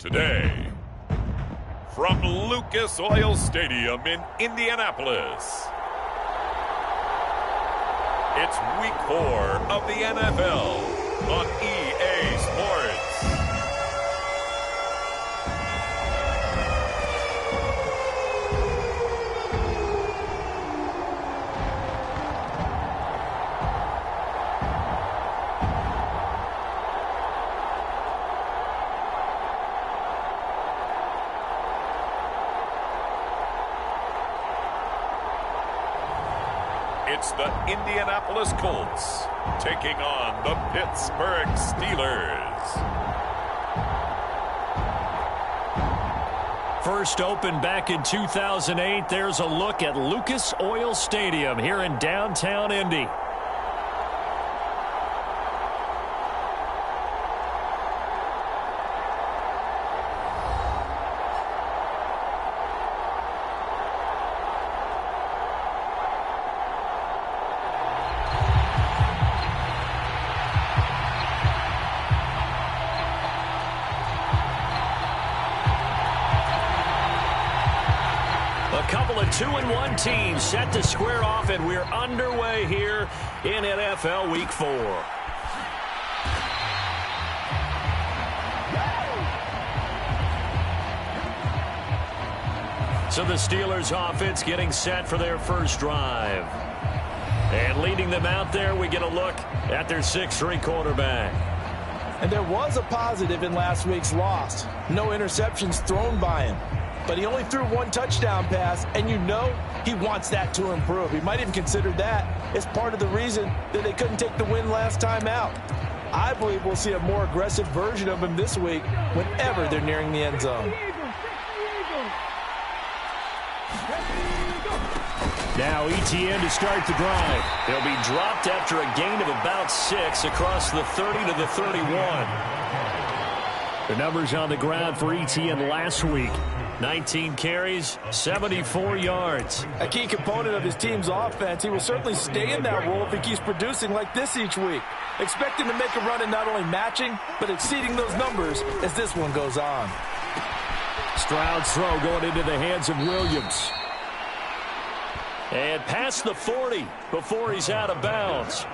Today, from Lucas Oil Stadium in Indianapolis, it's Week 4 of the NFL on EA Sports. It's the Indianapolis Colts taking on the Pittsburgh Steelers. First opened back in 2008, there's a look at Lucas Oil Stadium here in downtown Indy. Couple of 2-1 teams set to square off, and we're underway here in NFL Week 4. So the Steelers offense getting set for their first drive. And leading them out there, we get a look at their 6'3" quarterback. And there was a positive in last week's loss. No interceptions thrown by him. But he only threw one touchdown pass, and you know he wants that to improve. He might even consider that as part of the reason that they couldn't take the win last time out. I believe we'll see a more aggressive version of him this week whenever they're nearing the end zone. Now ETN to start the drive. He'll be dropped after a gain of about 6 across the 30 to the 31. The numbers on the ground for ETN last week. 19 carries, 74 yards. A key component of his team's offense. He will certainly stay in that role if he keeps producing like this each week. Expect him to make a run and not only matching, but exceeding those numbers as this one goes on. Stroud's throw going into the hands of Williams. And past the 40 before he's out of bounds.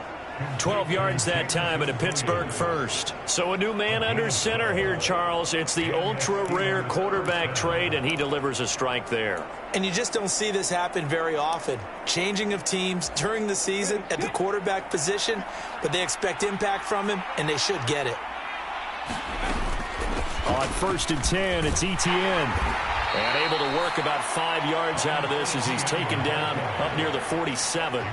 12 yards that time and a Pittsburgh first. So a new man under center here, Charles. It's the ultra-rare quarterback trade, and he delivers a strike there. And you just don't see this happen very often. Changing of teams during the season at the quarterback position, but they expect impact from him, and they should get it. On 1st and 10, it's ETN. And able to work about 5 yards out of this as he's taken down up near the 47.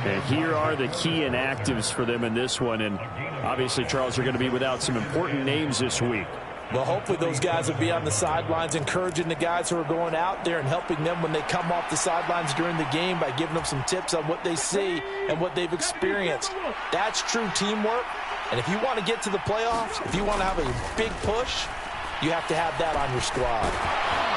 And here are the key inactives for them in this one. And obviously, Charles, are going to be without some important names this week. Well, hopefully those guys will be on the sidelines encouraging the guys who are going out there and helping them when they come off the sidelines during the game by giving them some tips on what they see and what they've experienced. That's true teamwork. And if you want to get to the playoffs, if you want to have a big push, you have to have that on your squad.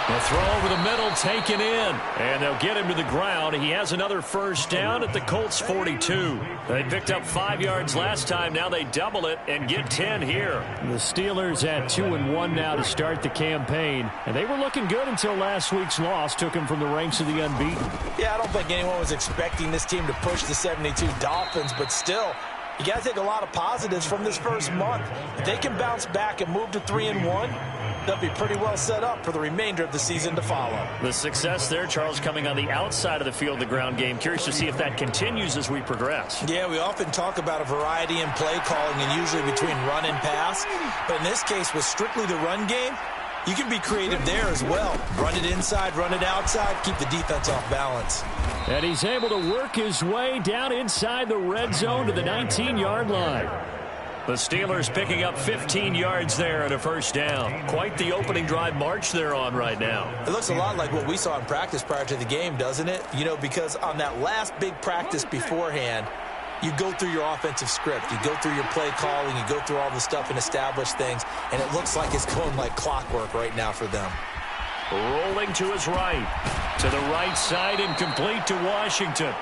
The throw over the middle taken in. And they'll get him to the ground. He has another first down at the Colts 42. They picked up 5 yards last time. Now they double it and get 10 here. The Steelers at 2-1 now to start the campaign. And they were looking good until last week's loss took them from the ranks of the unbeaten. Yeah, I don't think anyone was expecting this team to push the 72 Dolphins, but still, you got to take a lot of positives from this first month. If they can bounce back and move to 3-1, they'll be pretty well set up for the remainder of the season to follow. The success there, Charles, coming on the outside of the field, the ground game. Curious to see if that continues as we progress. Yeah, we often talk about a variety in play calling and usually between run and pass. But in this case, with strictly the run game, you can be creative there as well. Run it inside, run it outside, keep the defense off balance. And he's able to work his way down inside the red zone to the 19-yard line. The Steelers picking up 15 yards there and a first down. Quite the opening drive march they're on right now. It looks a lot like what we saw in practice prior to the game, doesn't it? You know, because on that last big practice beforehand, you go through your offensive script. You go through your play calling. You go through all the stuff and establish things. And it looks like it's going like clockwork right now for them. Rolling to his right. To the right side and complete to Washington.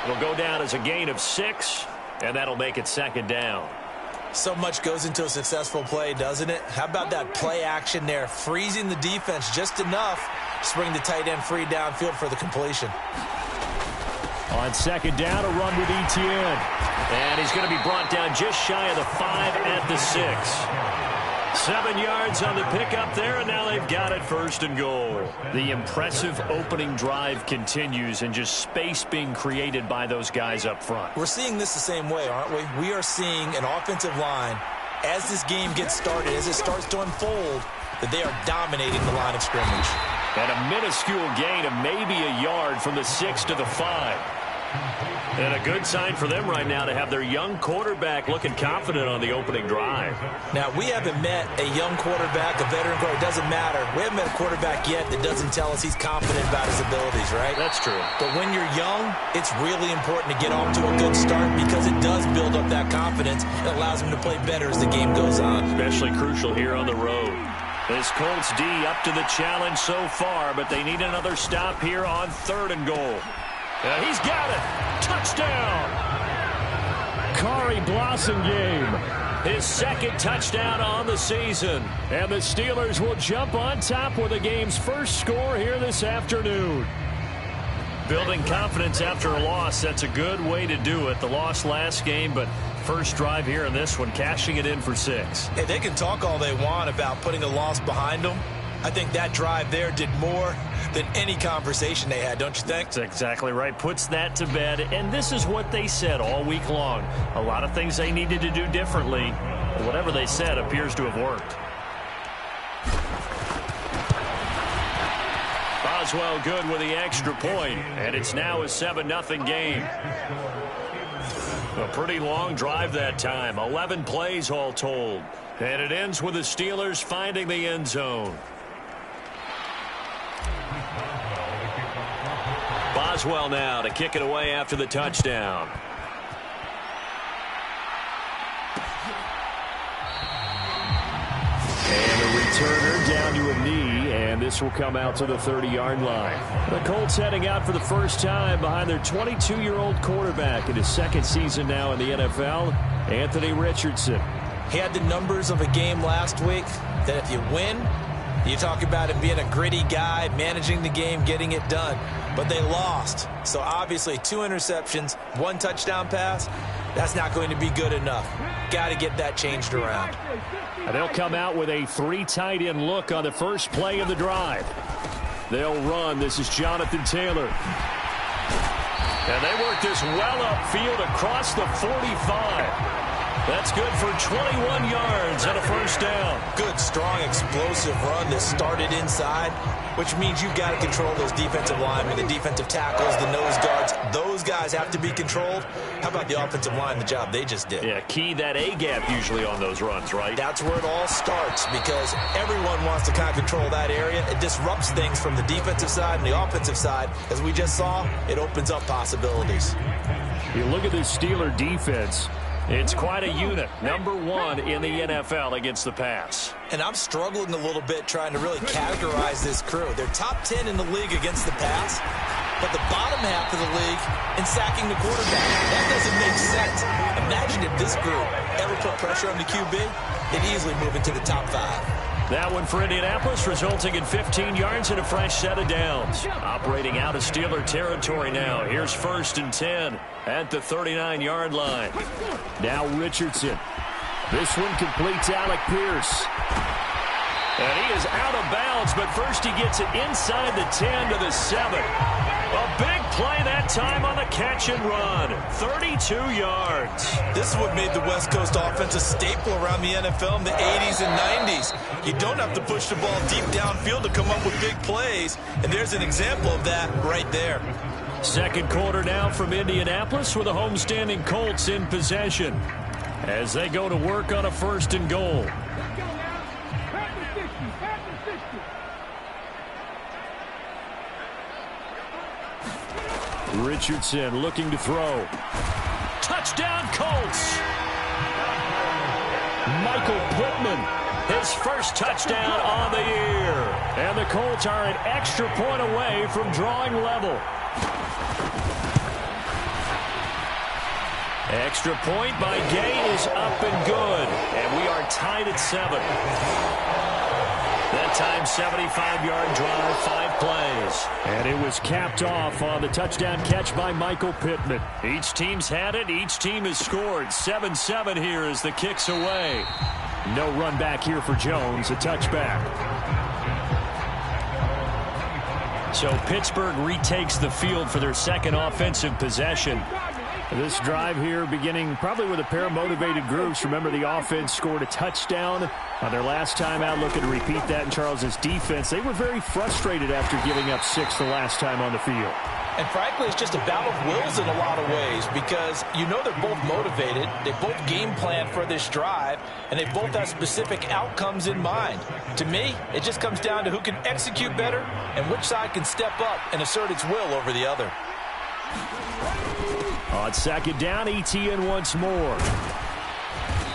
It'll go down as a gain of 6, and that'll make it second down. So much goes into a successful play, doesn't it? How about that play action there, freezing the defense just enough to bring the tight end free downfield for the completion. On second down, a run with Etienne. And he's going to be brought down just shy of the 5 at the 6. 7 yards on the pickup there, and now they've got it first and goal. The impressive opening drive continues, and just space being created by those guys up front. We're seeing this the same way, aren't we? We are seeing an offensive line, as this game gets started, as it starts to unfold, that they are dominating the line of scrimmage. And a minuscule gain of maybe a yard from the 6 to the 5. And a good sign for them right now to have their young quarterback looking confident on the opening drive. Now, we haven't met a young quarterback, a veteran quarterback. It doesn't matter. We haven't met a quarterback yet that doesn't tell us he's confident about his abilities, right? That's true. But when you're young, it's really important to get off to a good start because it does build up that confidence. It allows him to play better as the game goes on. Especially crucial here on the road. This Colts D up to the challenge so far, but they need another stop here on 3rd and goal. He's got it. Touchdown. Kari Blasingame. His 2nd touchdown on the season. And the Steelers will jump on top with the game's first score here this afternoon. Building confidence after a loss, that's a good way to do it. The loss last game, but first drive here in this one, cashing it in for 6. Hey, they can talk all they want about putting a loss behind them. I think that drive there did more than any conversation they had, don't you think? That's exactly right. Puts that to bed, and this is what they said all week long. A lot of things they needed to do differently. Whatever they said appears to have worked. Boswell good with the extra point, and it's now a 7-0 game. A pretty long drive that time, 11 plays all told. And it ends with the Steelers finding the end zone. Boswell now to kick it away after the touchdown. And a returner down to a knee, and this will come out to the 30-yard line. The Colts heading out for the first time behind their 22-year-old quarterback in his 2nd season now in the NFL, Anthony Richardson. He had the numbers of a game last week that if you win, you talk about him being a gritty guy, managing the game, getting it done. But they lost. So obviously 2 interceptions, 1 touchdown pass, that's not going to be good enough. Got to get that changed around. And they'll come out with a 3 tight end look on the first play of the drive. They'll run. This is Jonathan Taylor. And they work this well upfield across the 45. That's good for 21 yards and a first down. Good, strong, explosive run that started inside, which means you've got to control those defensive linemen, the defensive tackles, the nose guards. Those guys have to be controlled. How about the offensive line, the job they just did? Yeah, key that A-gap usually on those runs, right? That's where it all starts because everyone wants to kind of control that area. It disrupts things from the defensive side and the offensive side. As we just saw, it opens up possibilities. You look at this Steeler defense. It's quite a unit. Number 1 in the NFL against the pass. And I'm struggling a little bit trying to really categorize this crew. They're top 10 in the league against the pass, but the bottom half of the league in sacking the quarterback. That doesn't make sense. Imagine if this group ever put pressure on the QB, they'd easily move into the top 5. That one for Indianapolis, resulting in 15 yards and a fresh set of downs. Operating out of Steeler territory now. Here's 1st and 10 at the 39-yard line. Now Richardson. This one completes Alec Pierce. And he is out of bounds, but first he gets it inside the 10 to the 7. A big play that time on the catch and run. 32 yards. This is what made the West Coast offense a staple around the NFL in the 80s and 90s. You don't have to push the ball deep downfield to come up with big plays, and there's an example of that right there. Second quarter now from Indianapolis with the homestanding Colts in possession as they go to work on a 1st and goal. Richardson looking to throw. Touchdown, Colts! Michael Pittman, his first touchdown on the year. And the Colts are an extra point away from drawing level. Extra point by Gay is up and good. And we are tied at 7. That time, 75-yard drive, 5 plays. And it was capped off on the touchdown catch by Michael Pittman. Each team's had it. Each team has scored. 7-7 here as the kick's away. No run back here for Jones. A touchback. So Pittsburgh retakes the field for their second offensive possession. This drive here beginning probably with a pair of motivated groups. Remember, the offense scored a touchdown on their last time out. Looking to repeat that in Charles's defense. They were very frustrated after giving up 6 the last time on the field. And frankly, it's just a battle of wills in a lot of ways because you know they're both motivated. They both game plan for this drive, and they both have specific outcomes in mind. To me, it just comes down to who can execute better and which side can step up and assert its will over the other. On second down, ETN once more.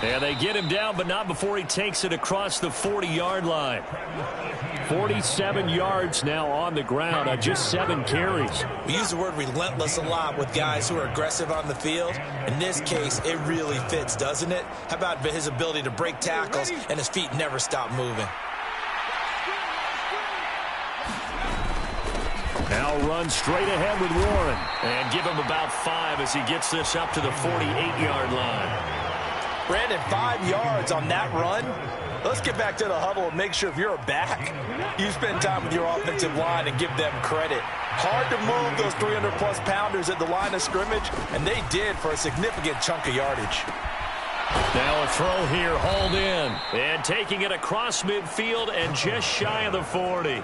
And they get him down, but not before he takes it across the 40-yard line. 47 yards now on the ground on just 7 carries. We use the word relentless a lot with guys who are aggressive on the field. In this case, it really fits, doesn't it? How about his ability to break tackles and his feet never stop moving? Now run straight ahead with Warren. And give him about 5 as he gets this up to the 48-yard line. Brandon, 5 yards on that run. Let's get back to the huddle and make sure if you're a back, you spend time with your offensive line and give them credit. Hard to move those 300-plus pounders at the line of scrimmage, and they did for a significant chunk of yardage. Now a throw here, hauled in. And taking it across midfield and just shy of the 40.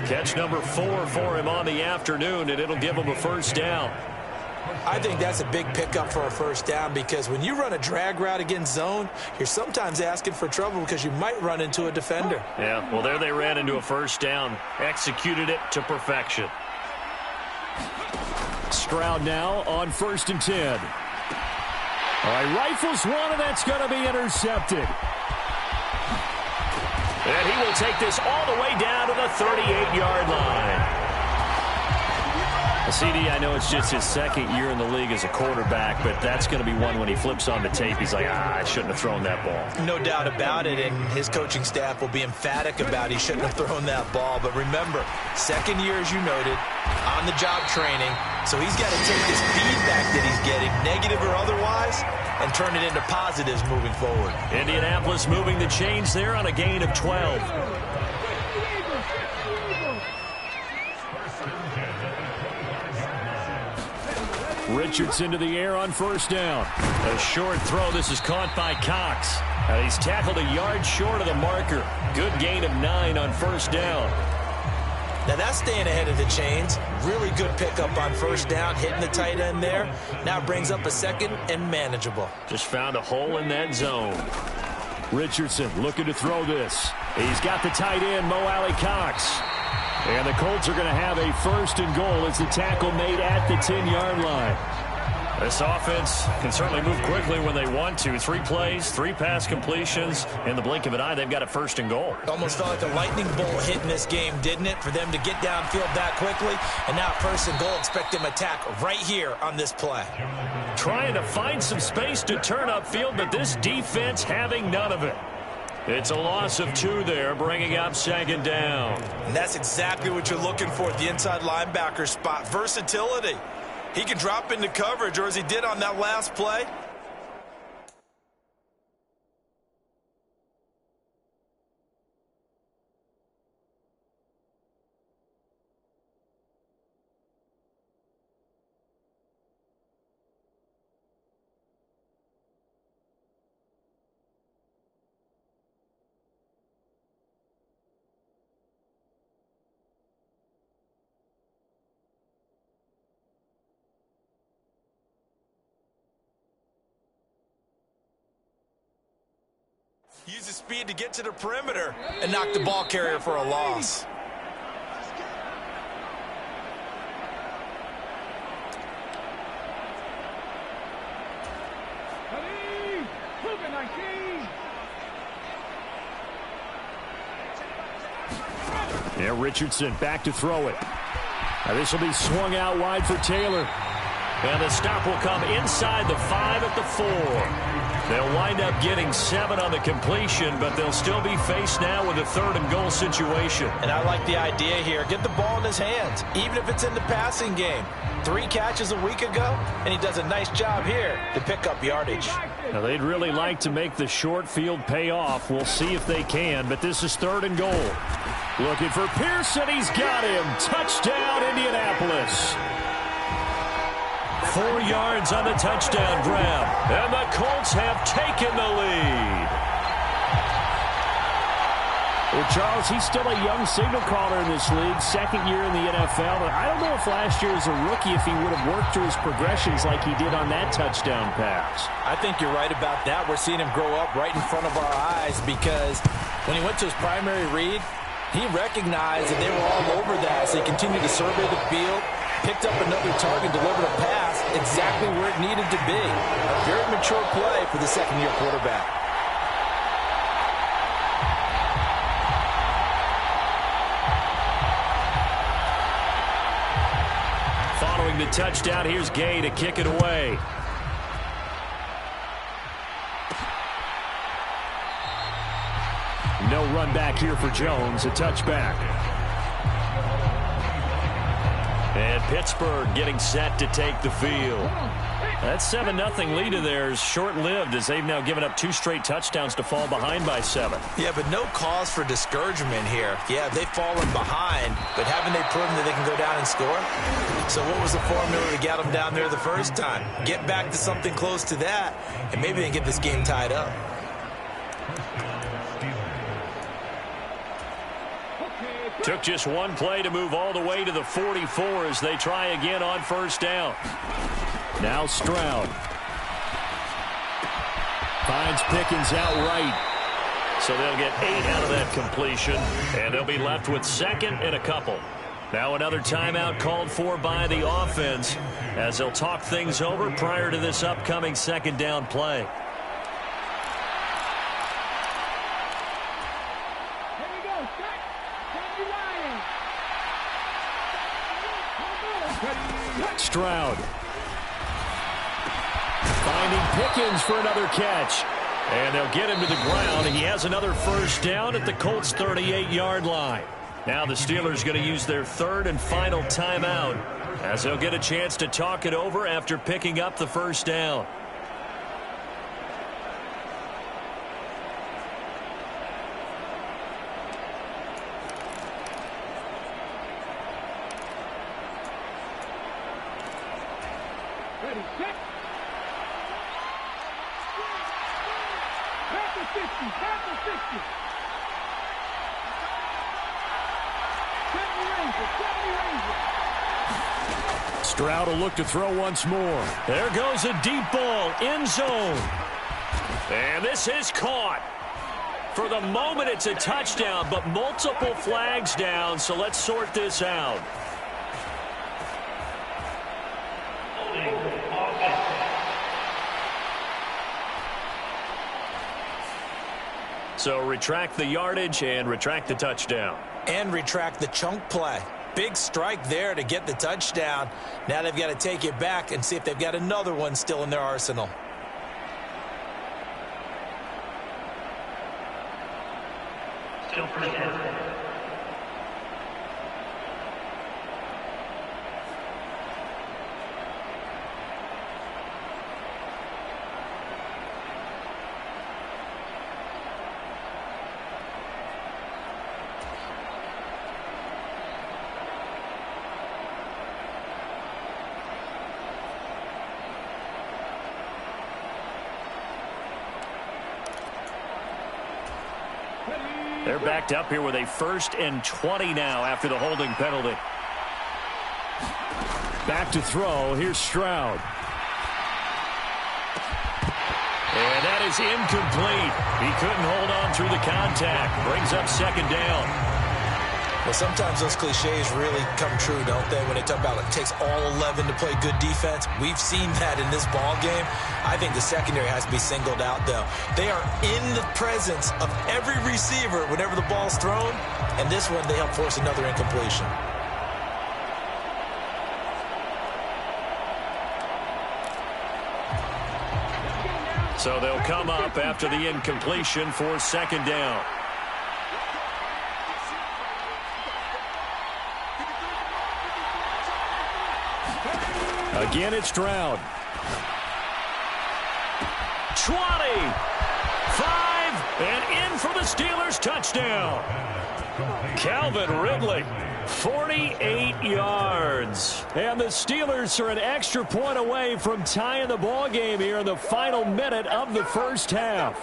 Catch number 4 for him on the afternoon, and it'll give him a first down. I think that's a big pickup for a first down because when you run a drag route against zone, you're sometimes asking for trouble because you might run into a defender. Yeah, well, there they ran into a first down. Executed it to perfection. Stroud now on 1st and 10. All right, rifles one, and that's going to be intercepted. And he will take this all the way down to the 38-yard line. CD, I know it's just his second year in the league as a quarterback, but that's going to be one when he flips on the tape. He's like, I shouldn't have thrown that ball. No doubt about it, and his coaching staff will be emphatic about he shouldn't have thrown that ball. But remember, second year, as you noted, on-the-job training, so he's got to take this feedback that he's getting, negative or otherwise, and turn it into positives moving forward. Indianapolis moving the chains there on a gain of 12. Richardson to the air on 1st down. A short throw. This is caught by Cox. And he's tackled a yard short of the marker. Good gain of 9 on 1st down. Now that's staying ahead of the chains. Really good pickup on 1st down, hitting the tight end there. Now brings up a second and manageable. Just found a hole in that zone. Richardson looking to throw this. He's got the tight end, Mo Alley Cox. And the Colts are going to have a 1st and goal as the tackle made at the 10-yard line. This offense can certainly move quickly when they want to. 3 plays, 3 pass completions. In the blink of an eye, they've got a 1st and goal. Almost felt like a lightning bolt hit in this game, didn't it? For them to get downfield that quickly. And now 1st and goal, expect them to attack right here on this play. Trying to find some space to turn upfield, but this defense having none of it. It's a loss of 2 there, bringing up 2nd down. And that's exactly what you're looking for at the inside linebacker spot. Versatility. He can drop into coverage, or as he did on that last play. Use his speed to get to the perimeter and knock the ball carrier for a loss. Yeah, Richardson back to throw it. Now this will be swung out wide for Taylor. And the stop will come inside the 5 at the 4. They'll wind up getting 7 on the completion, but they'll still be faced now with a 3rd and goal situation. And I like the idea here. Get the ball in his hands, even if it's in the passing game. 3 catches a week ago, and he does a nice job here to pick up yardage. Now, they'd really like to make the short field pay off. We'll see if they can, but this is 3rd and goal. Looking for Pearson. He's got him. Touchdown, Indianapolis. 4 yards on the touchdown grab, and the Colts have taken the lead. Well, Charles, he's still a young signal caller in this league, 2nd year in the NFL. But I don't know if last year as a rookie if he would have worked through his progressions like he did on that touchdown pass. I think you're right about that. We're seeing him grow up right in front of our eyes because when he went to his primary read, he recognized that they were all over that, so he continued to survey the field, picked up another target, delivered a pass exactly where it needed to be. A very mature play for the 2nd-year quarterback. Following the touchdown, here's Gay to kick it away. No run back here for Jones, a touchback. And Pittsburgh getting set to take the field. That 7-0 lead of theirs short-lived as they've now given up 2 straight touchdowns to fall behind by 7. Yeah, but no cause for discouragement here. Yeah, they've fallen behind, but haven't they proven that they can go down and score? So what was the formula to get them down there the first time? Get back to something close to that, and maybe they can get this game tied up. Took just 1 play to move all the way to the 44 as they try again on 1st down. Now Stroud. Finds Pickens outright. So they'll get 8 out of that completion, and they'll be left with 2nd and a couple. Now another timeout called for by the offense as they'll talk things over prior to this upcoming 2nd down play. Stroud. Finding Pickens for another catch. And they'll get him to the ground. He has another 1st down at the Colts' 38-yard line. Now the Steelers going to use their 3rd and final timeout as they'll get a chance to talk it over after picking up the 1st down. Stroud will look to throw once more. There goes a deep ball, end zone. And this is caught. For the moment, it's a touchdown, but multiple flags down, so let's sort this out. So retract the yardage and retract the touchdown. And retract the chunk play. Big strike there to get the touchdown. Now they've got to take it back and see if they've got another one still in their arsenal. Still pretty good. They're backed up here with a 1st and 20 now after the holding penalty. Back to throw. Here's Stroud. And that is incomplete. He couldn't hold on through the contact. Brings up 2nd down. Well, sometimes those cliches really come true, don't they? When they talk about it takes all 11 to play good defense. We've seen that in this ball game. I think the secondary has to be singled out, though. They are in the presence of every receiver whenever the ball's thrown. And this one, they help force another incompletion. So they'll come up after the incompletion for second down. Again, it's Stroud. 20, 5, and in for the Steelers touchdown. Calvin Ridley, 48 yards. And the Steelers are an extra point away from tying the ball game here in the final minute of the first half.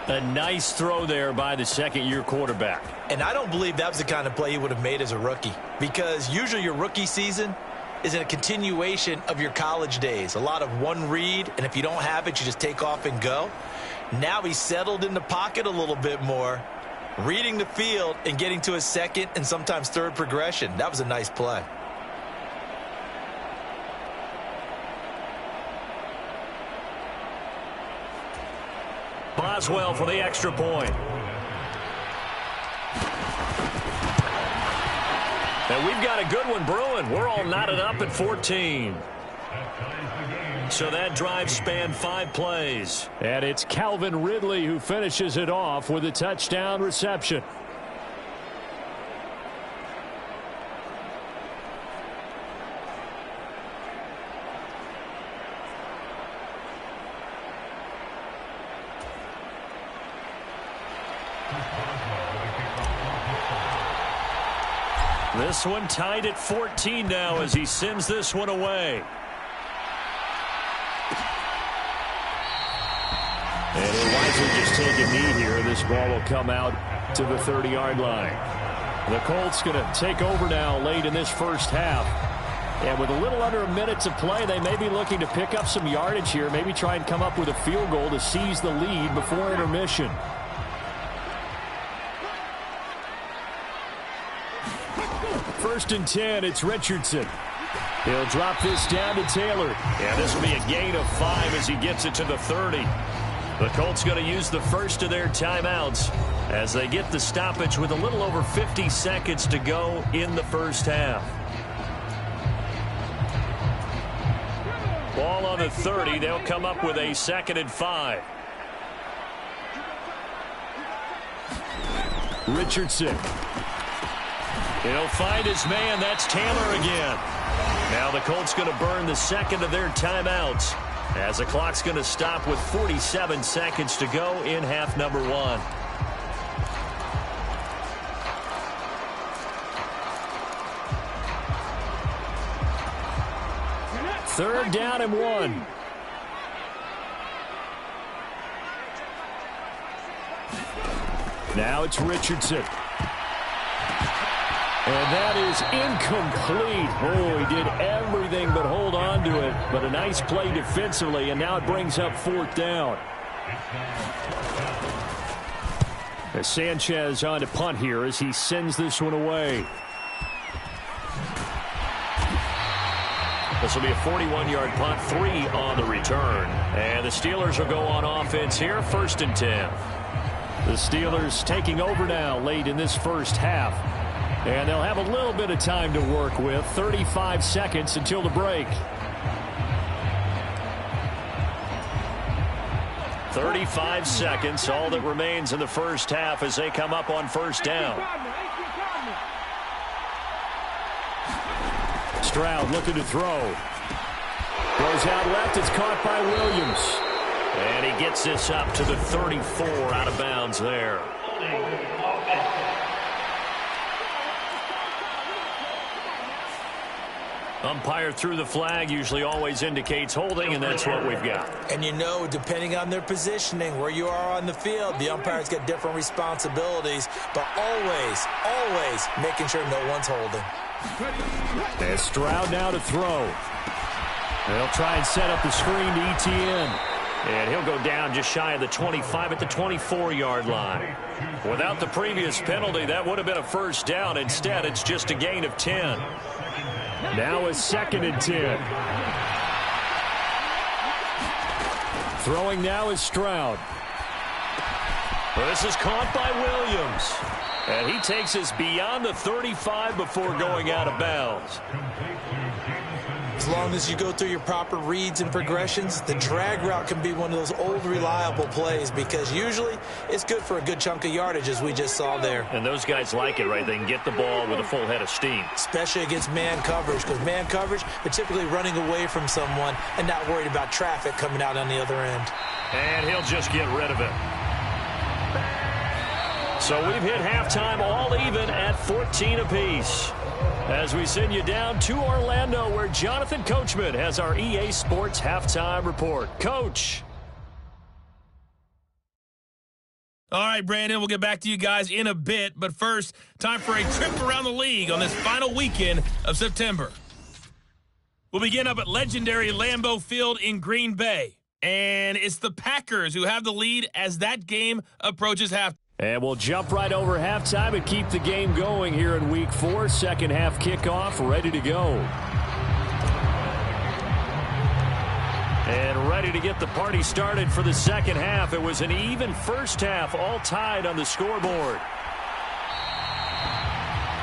A nice throw there by the second-year quarterback. And I don't believe that was the kind of play he would have made as a rookie, because usually your rookie season is a continuation of your college days. A lot of one read, and if you don't have it, you just take off and go. Now he's settled in the pocket a little bit more, reading the field and getting to his second and sometimes third progression. That was a nice play. Boswell for the extra point. And we've got a good one brewing. We're all knotted up at 14. So that drive spanned 5 plays. And it's Calvin Ridley who finishes it off with a touchdown reception. This one tied at 14 now as he sends this one away. And he'll wisely just take a knee here. This ball will come out to the 30-yard line. The Colts going to take over now late in this first half. And with a little under a minute to play, they may be looking to pick up some yardage here, maybe try and come up with a field goal to seize the lead before intermission. First and 10, it's Richardson. He'll drop this down to Taylor. Yeah, this will be a gain of 5 as he gets it to the 30. The Colts going to use the first of their timeouts as they get the stoppage with a little over 50 seconds to go in the first half. Ball on the 30. They'll come up with a 2nd and 5. Richardson. He'll find his man. That's Taylor again. Now the Colts going to burn the second of their timeouts as the clock's going to stop with 47 seconds to go in half number 1. Third down and 1. Now it's Richardson. And that is incomplete. Oh, he did everything but hold on to it. But a nice play defensively, and now it brings up 4th down. As Sanchez on to punt here as he sends this one away. This will be a 41-yard punt, 3 on the return. And the Steelers will go on offense here, 1st and 10. The Steelers taking over now late in this first half. And they'll have a little bit of time to work with. 35 seconds until the break. 35 seconds, all that remains in the first half as they come up on 1st down. Stroud looking to throw. Goes out left. It's caught by Williams. And he gets this up to the 34 out of bounds there. Umpire threw the flag, usually always indicates holding, and that's what we've got. And you know, depending on their positioning, where you are on the field, the umpires get different responsibilities, but always making sure no one's holding. And Stroud now to throw. They'll try and set up the screen to ETN. And he'll go down just shy of the 25 at the 24-yard line. Without the previous penalty, that would have been a 1st down. Instead, it's just a gain of 10. Now a 2nd and 10. Throwing now is Stroud. Well, this is caught by Williams. And he takes us beyond the 35 before going out of bounds. As long as you go through your proper reads and progressions, the drag route can be one of those old reliable plays because usually it's good for a good chunk of yardage, as we just saw there. And those guys like it, right? They can get the ball with a full head of steam. Especially against man coverage, because man coverage, they're typically running away from someone and not worried about traffic coming out on the other end. And he'll just get rid of it. So we've hit halftime all even at 14 apiece. As we send you down to Orlando, where Jonathan Coachman has our EA Sports Halftime Report. Coach. All right, Brandon, we'll get back to you guys in a bit. But first, time for a trip around the league on this final weekend of September. We'll begin up at legendary Lambeau Field in Green Bay. And it's the Packers who have the lead as that game approaches halftime. And we'll jump right over halftime and keep the game going here in Week 4. Second half kickoff, ready to go. And ready to get the party started for the second half. It was an even first half, all tied on the scoreboard.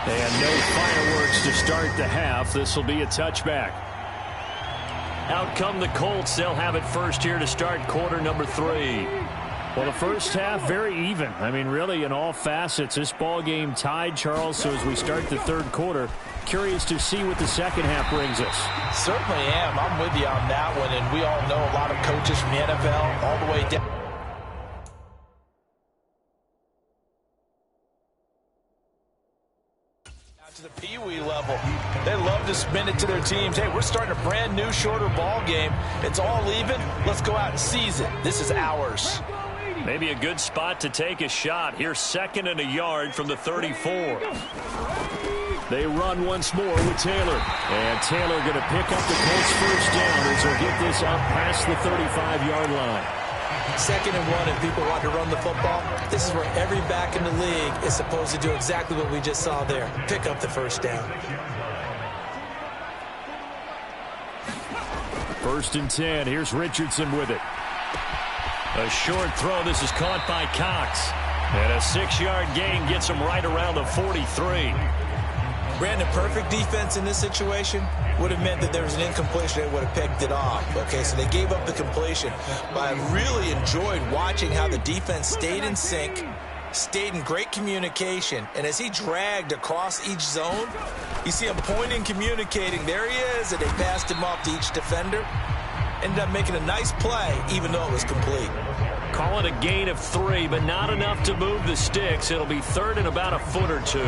And no fireworks to start the half. This will be a touchback. Out come the Colts. They'll have it first here to start quarter number 3. Well, the first half, very even. I mean, really, in all facets, this ball game tied, Charles. So as we start the third quarter, curious to see what the second half brings us. Certainly am. I'm with you on that one, and we all know a lot of coaches from the NFL all the way down to the Pee-wee level. They love to spin it to their teams. Hey, we're starting a brand new, shorter ball game. It's all even. Let's go out and seize it. This is ours. Maybe a good spot to take a shot. Here's second and a yard from the 34. They run once more with Taylor. And Taylor going to pick up the Colts first down as they'll get this up past the 35-yard line. Second and 1, and people want to run the football. This is where every back in the league is supposed to do exactly what we just saw there. Pick up the first down. First and 10. Here's Richardson with it. A short throw. This is caught by Cox. And a 6-yard gain gets him right around the 43. Brandon, perfect defense in this situation would have meant that there was an incompletion. They would have picked it off. Okay, so they gave up the completion. But I really enjoyed watching how the defense stayed in sync, stayed in great communication. And as he dragged across each zone, you see him pointing, communicating. There he is, and they passed him off to each defender. Ended up making a nice play, even though it was complete. Call it a gain of 3, but not enough to move the sticks. It'll be third and about a foot or 2.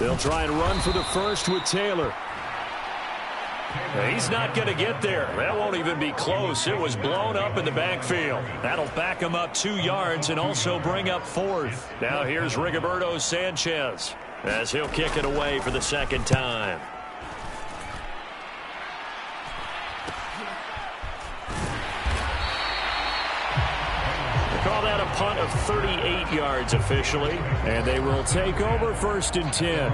They'll try and run for the first with Taylor. He's not going to get there. That won't even be close. It was blown up in the backfield. That'll back him up 2 yards and also bring up 4th. Now here's Rigoberto Sanchez as he'll kick it away for the second time. Call that a punt of 38 yards officially. And they will take over 1st and 10.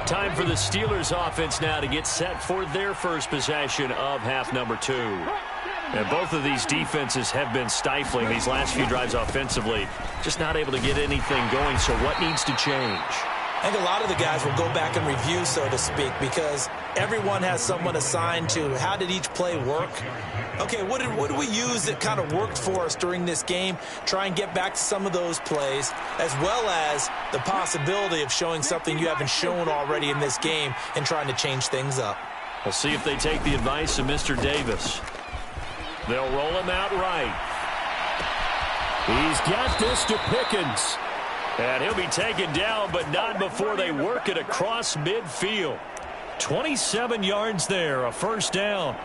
Time for the Steelers offense now to get set for their first possession of half number 2. And both of these defenses have been stifling these last few drives offensively. Just not able to get anything going, so what needs to change? I think a lot of the guys will go back and review, so to speak, because everyone has someone assigned to how did each play work. Okay, what did we use that kind of worked for us during this game? Try and get back to some of those plays, as well as the possibility of showing something you haven't shown already in this game and trying to change things up. We'll see if they take the advice of Mr. Davis. They'll roll him out right. He's got this to Pickens. And he'll be taken down, but not before they work it across midfield. 27 yards there, a 1st down.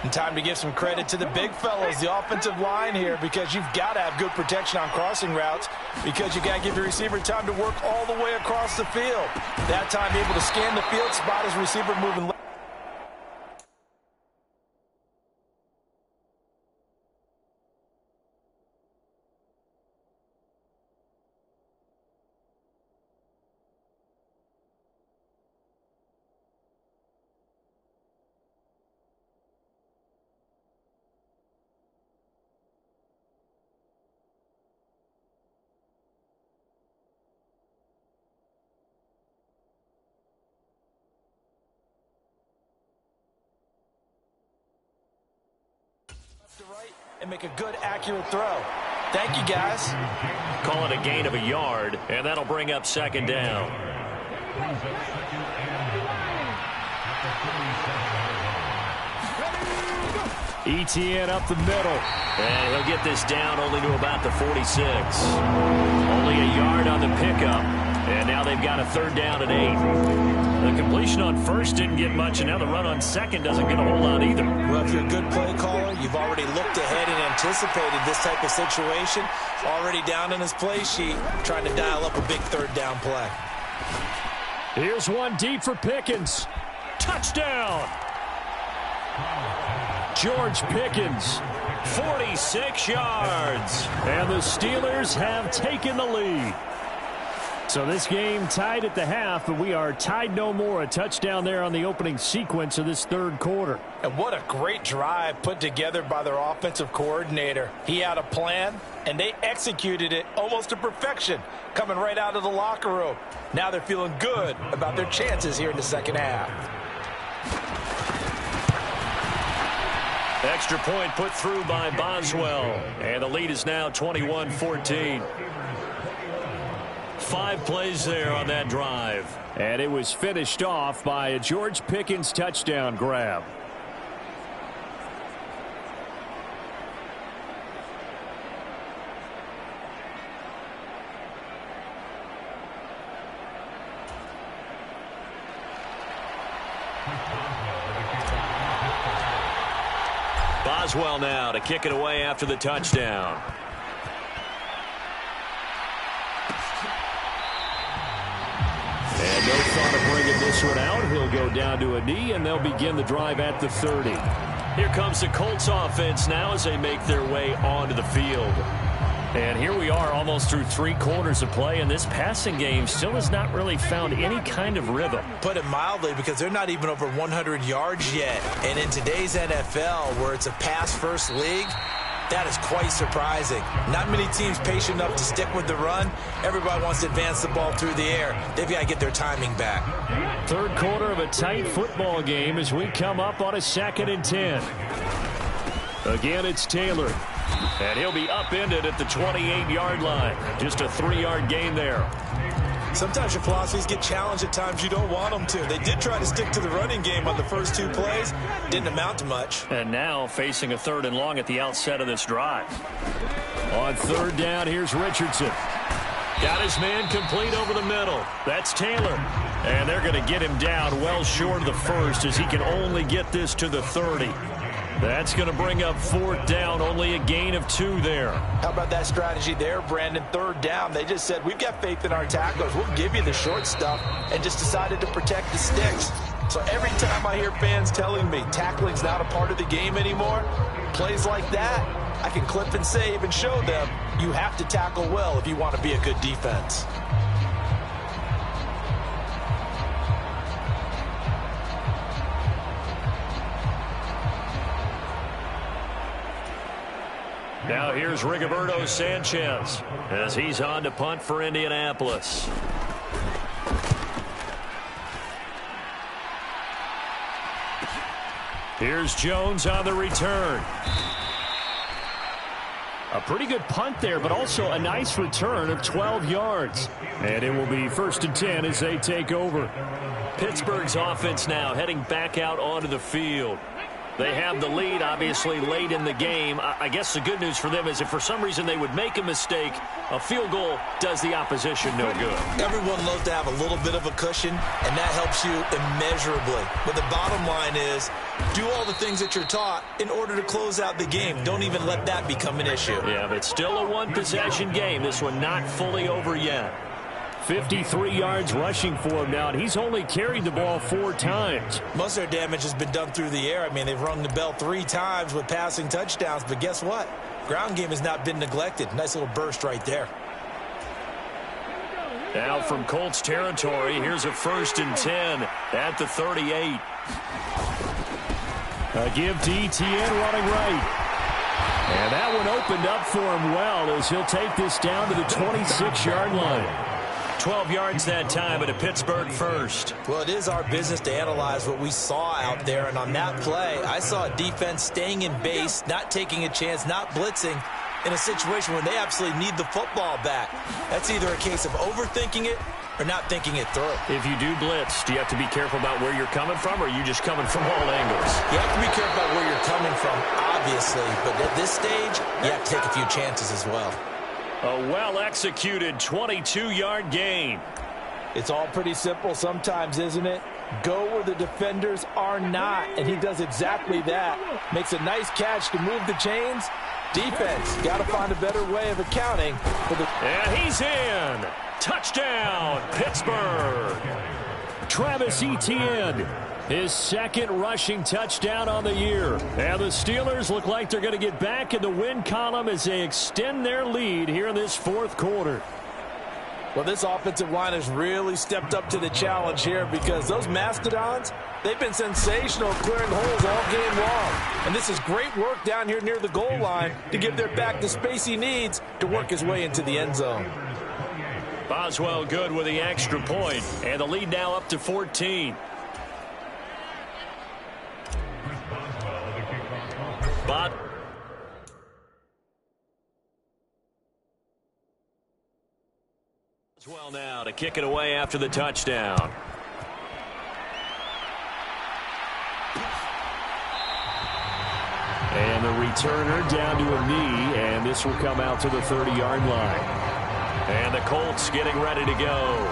And time to give some credit to the big fellows, the offensive line here, because you've got to have good protection on crossing routes, because you got to give your receiver time to work all the way across the field. That time able to scan the field, spot his receiver moving left. To right and make a good, accurate throw. Thank you, guys. Call it a gain of a yard, and that'll bring up 2nd down. ETN up the middle. And he'll get this down only to about the 46. Only a yard on the pickup. And now they've got a 3rd down and 8. The completion on 1st didn't get much, and now the run on 2nd doesn't get a whole lot either. Well, if you're a good play caller, you've already looked ahead and anticipated this type of situation. Already down in his play sheet, trying to dial up a big 3rd down play. Here's one deep for Pickens. Touchdown! George Pickens, 46 yards. And the Steelers have taken the lead. So this game tied at the half, but we are tied no more. A touchdown there on the opening sequence of this 3rd quarter. And what a great drive put together by their offensive coordinator. He had a plan, and they executed it almost to perfection, coming right out of the locker room. Now they're feeling good about their chances here in the 2nd half. Extra point put through by Boswell. And the lead is now 21-14. 5 plays there on that drive. And it was finished off by a George Pickens touchdown grab. Boswell now to kick it away after the touchdown. And no thought of bringing this one out. He'll go down to a knee, and they'll begin the drive at the 30. Here comes the Colts offense now as they make their way onto the field. And here we are almost through 3 quarters of play, and this passing game still has not really found any kind of rhythm. Put it mildly, because they're not even over 100 yards yet. And in today's NFL, where it's a pass-first league, that is quite surprising. Not many teams patient enough to stick with the run. Everybody wants to advance the ball through the air. They've got to get their timing back. 3rd quarter of a tight football game as we come up on a 2nd and 10. Again, it's Taylor. And he'll be upended at the 28-yard line. Just a 3-yard gain there. Sometimes your philosophies get challenged at times you don't want them to. They did try to stick to the running game on the first 2 plays. Didn't amount to much. And now facing a 3rd and long at the outset of this drive. On 3rd down, here's Richardson. Got his man complete over the middle. That's Taylor. And they're going to get him down well short of the first as he can only get this to the 30. That's going to bring up 4th down, only a gain of 2 there. How about that strategy there, Brandon? 3rd down. They just said, we've got faith in our tacklers. We'll give you the short stuff, and just decided to protect the sticks. So every time I hear fans telling me tackling's not a part of the game anymore, plays like that, I can clip and save and show them you have to tackle well if you want to be a good defense. Now here's Rigoberto Sanchez as he's on to punt for Indianapolis. Here's Jones on the return. A pretty good punt there, but also a nice return of 12 yards. And it will be 1st and 10 as they take over. Pittsburgh's offense now heading back out onto the field. They have the lead, obviously, late in the game. I guess the good news for them is if for some reason they would make a mistake, a field goal does the opposition no good. Everyone loves to have a little bit of a cushion, and that helps you immeasurably. But the bottom line is, do all the things that you're taught in order to close out the game. Don't even let that become an issue. Yeah, but still a one-possession game. This one not fully over yet. 53 yards rushing for him now, and he's only carried the ball 4 times. Most of their damage has been done through the air. I mean, they've rung the bell 3 times with passing touchdowns, but guess what? Ground game has not been neglected. Nice little burst right there. Now from Colts territory, here's a 1st and 10 at the 38. A give to Etienne running right. And that one opened up for him well as he'll take this down to the 26-yard line. 12 yards that time at a Pittsburgh first. Well, it is our business to analyze what we saw out there, and on that play, I saw a defense staying in base, not taking a chance, not blitzing, in a situation where they absolutely need the football back. That's either a case of overthinking it or not thinking it through. If you do blitz, do you have to be careful about where you're coming from, or are you just coming from all angles? You have to be careful about where you're coming from, obviously, but at this stage, you have to take a few chances as well. A well-executed 22-yard gain. It's all pretty simple sometimes, isn't it? Go where the defenders are not, and he does exactly that. Makes a nice catch to move the chains. Defense, got to find a better way of accounting for the... And he's in. Touchdown, Pittsburgh. Travis Etienne, his 2nd rushing touchdown on the year. And the Steelers look like they're going to get back in the win column as they extend their lead here in this 4th quarter. Well, this offensive line has really stepped up to the challenge here because those Mastodons, they've been sensational clearing holes all game long. And this is great work down here near the goal line to give their back the space he needs to work his way into the end zone. Boswell good with the extra point, and the lead now up to 14. But well now to kick it away after the touchdown. And the returner down to a knee, and this will come out to the 30-yard line. And the Colts getting ready to go.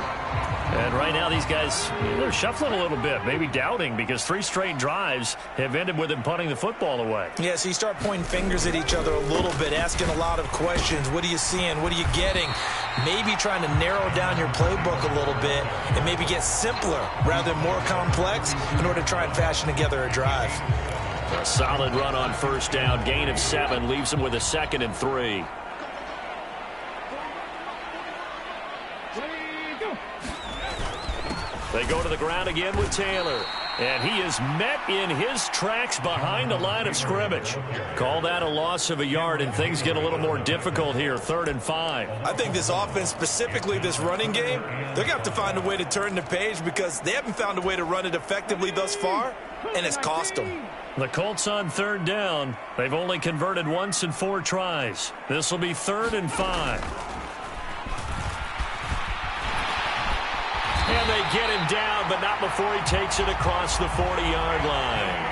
And right now these guys, they're shuffling a little bit, maybe doubting, because 3 straight drives have ended with them punting the football away. Yeah, so you start pointing fingers at each other a little bit, asking a lot of questions. What are you seeing? What are you getting? Maybe trying to narrow down your playbook a little bit and maybe get simpler rather than more complex in order to try and fashion together a drive. A solid run on 1st down. Gain of 7 leaves them with a 2nd and 3. They go to the ground again with Taylor. And he is met in his tracks behind the line of scrimmage. Call that a loss of a yard, and things get a little more difficult here. 3rd and 5. I think this offense, specifically this running game, they're going to have to find a way to turn the page because they haven't found a way to run it effectively thus far, and it's cost them. The Colts on 3rd down. They've only converted once in 4 tries. This will be 3rd and 5. And they get him down, but not before he takes it across the 40-yard line.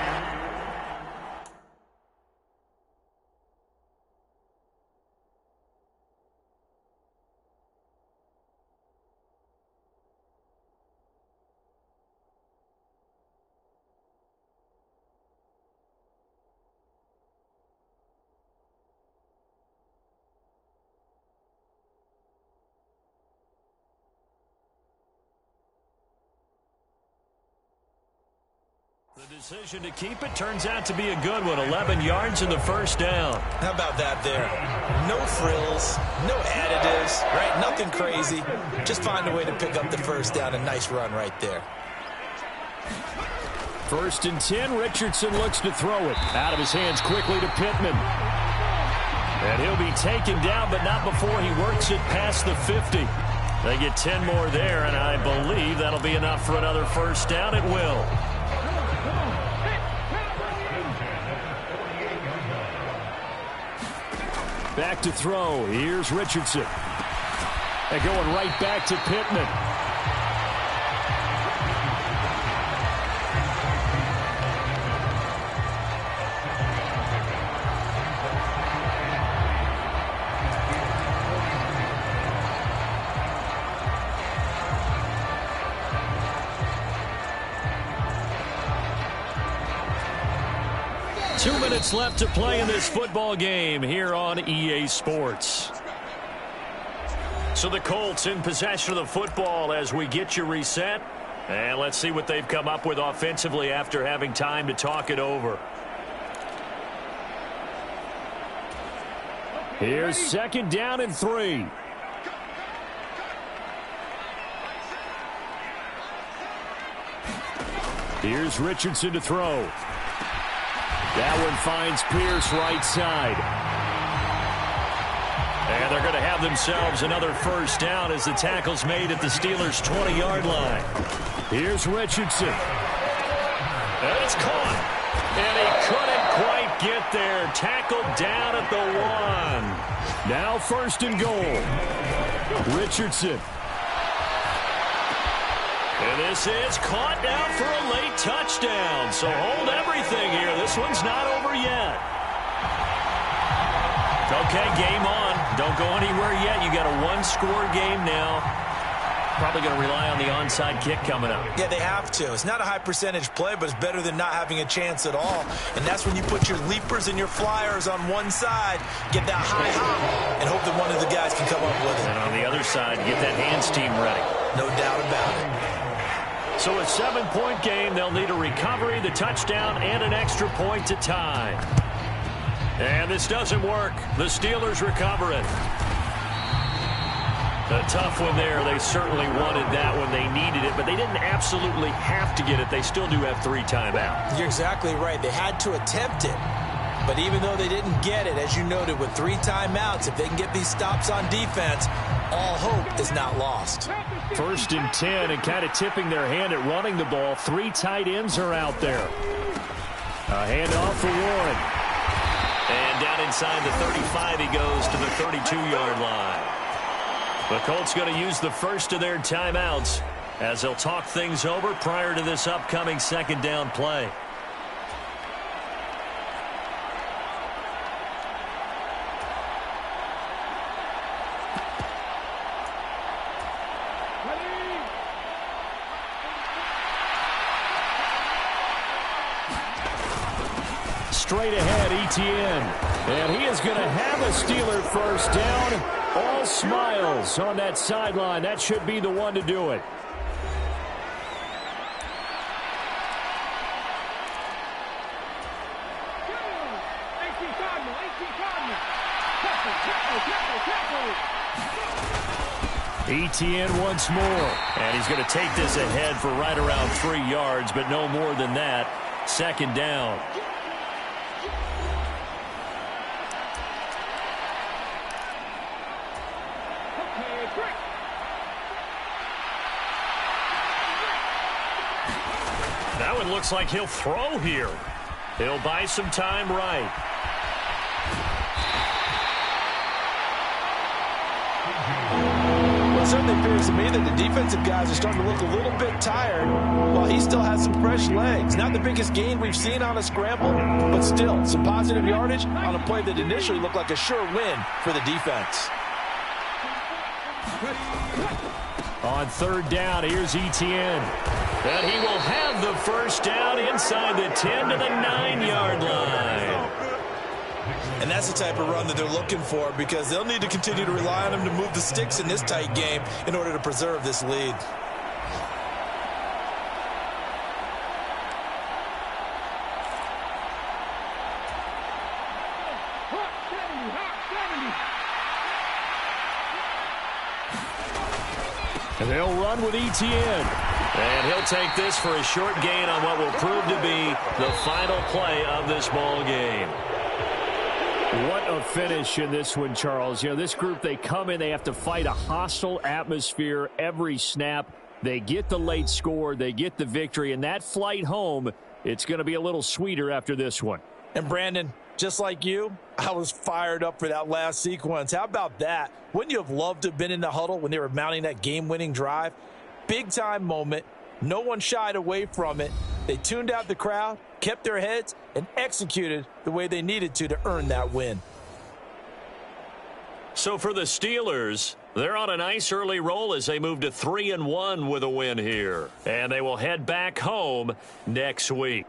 The decision to keep it turns out to be a good one. 11 yards and the first down. How about that there? No frills, no additives, right? Nothing crazy. Just find a way to pick up the first down. A nice run right there. 1st and 10. Richardson looks to throw it. Out of his hands quickly to Pittman. And he'll be taken down, but not before he works it past the 50. They get 10 more there, and I believe that'll be enough for another first down. It will. Back to throw. Here's Richardson. And going right back to Pittman. 2 minutes left to play in this football game here on EA Sports. So the Colts in possession of the football as we get you reset. And let's see what they've come up with offensively after having time to talk it over. Here's 2nd down and 3. Here's Richardson to throw. That one finds Pierce right side. And they're going to have themselves another first down as the tackle's made at the Steelers' 20-yard line. Here's Richardson. And it's caught. And he couldn't quite get there. Tackled down at the 1. Now 1st and goal. Richardson. And this is caught now for a late touchdown. So hold everything here. This one's not over yet. Okay, game on. Don't go anywhere yet. You got a 1-score game now. Probably going to rely on the onside kick coming up. Yeah, they have to. It's not a high percentage play, but it's better than not having a chance at all. And that's when you put your leapers and your flyers on one side, get that high hop, and hope that one of the guys can come up with it. And on the other side, get that hands team ready. No doubt about it. So a 7-point game. They'll need a recovery, the touchdown, and an extra point to tie. And this doesn't work. The Steelers recover it. A tough one there. They certainly wanted that when they needed it, but they didn't absolutely have to get it. They still do have 3 timeouts. You're exactly right. They had to attempt it. But even though they didn't get it, as you noted, with 3 timeouts, if they can get these stops on defense, all hope is not lost. 1st and 10, and kind of tipping their hand at running the ball. 3 tight ends are out there. A handoff for Warren. And down inside the 35, he goes to the 32-yard line. The Colts going to use the first of their timeouts as they'll talk things over prior to this upcoming 2nd down play. Straight ahead, ETN. And he is going to have a Steeler first down. All smiles on that sideline. That should be the one to do it. ETN once more. And he's going to take this ahead for right around 3 yards, but no more than that. 2nd down. That one looks like he'll throw here. He'll buy some time right. Well, it certainly appears to me that the defensive guys are starting to look a little bit tired while he still has some fresh legs. Not the biggest gain we've seen on a scramble, but still some positive yardage on a play that initially looked like a sure win for the defense. On 3rd down, here's ETN. And he will have the first down inside the 10 to the 9-yard line. And that's the type of run that they're looking for, because they'll need to continue to rely on him to move the sticks in this tight game in order to preserve this lead. And they'll run with Etienne. And he'll take this for a short gain on what will prove to be the final play of this ball game. What a finish in this one, Charles. You know, this group, they come in, they have to fight a hostile atmosphere every snap. They get the late score, they get the victory, and that flight home, it's going to be a little sweeter after this one. And Brandon, just like you, I was fired up for that last sequence. How about that? Wouldn't you have loved to have been in the huddle when they were mounting that game-winning drive? Big-time moment. No one shied away from it. They tuned out the crowd, kept their heads, and executed the way they needed to earn that win. So for the Steelers, they're on a nice early roll as they move to 3-1 with a win here. And they will head back home next week.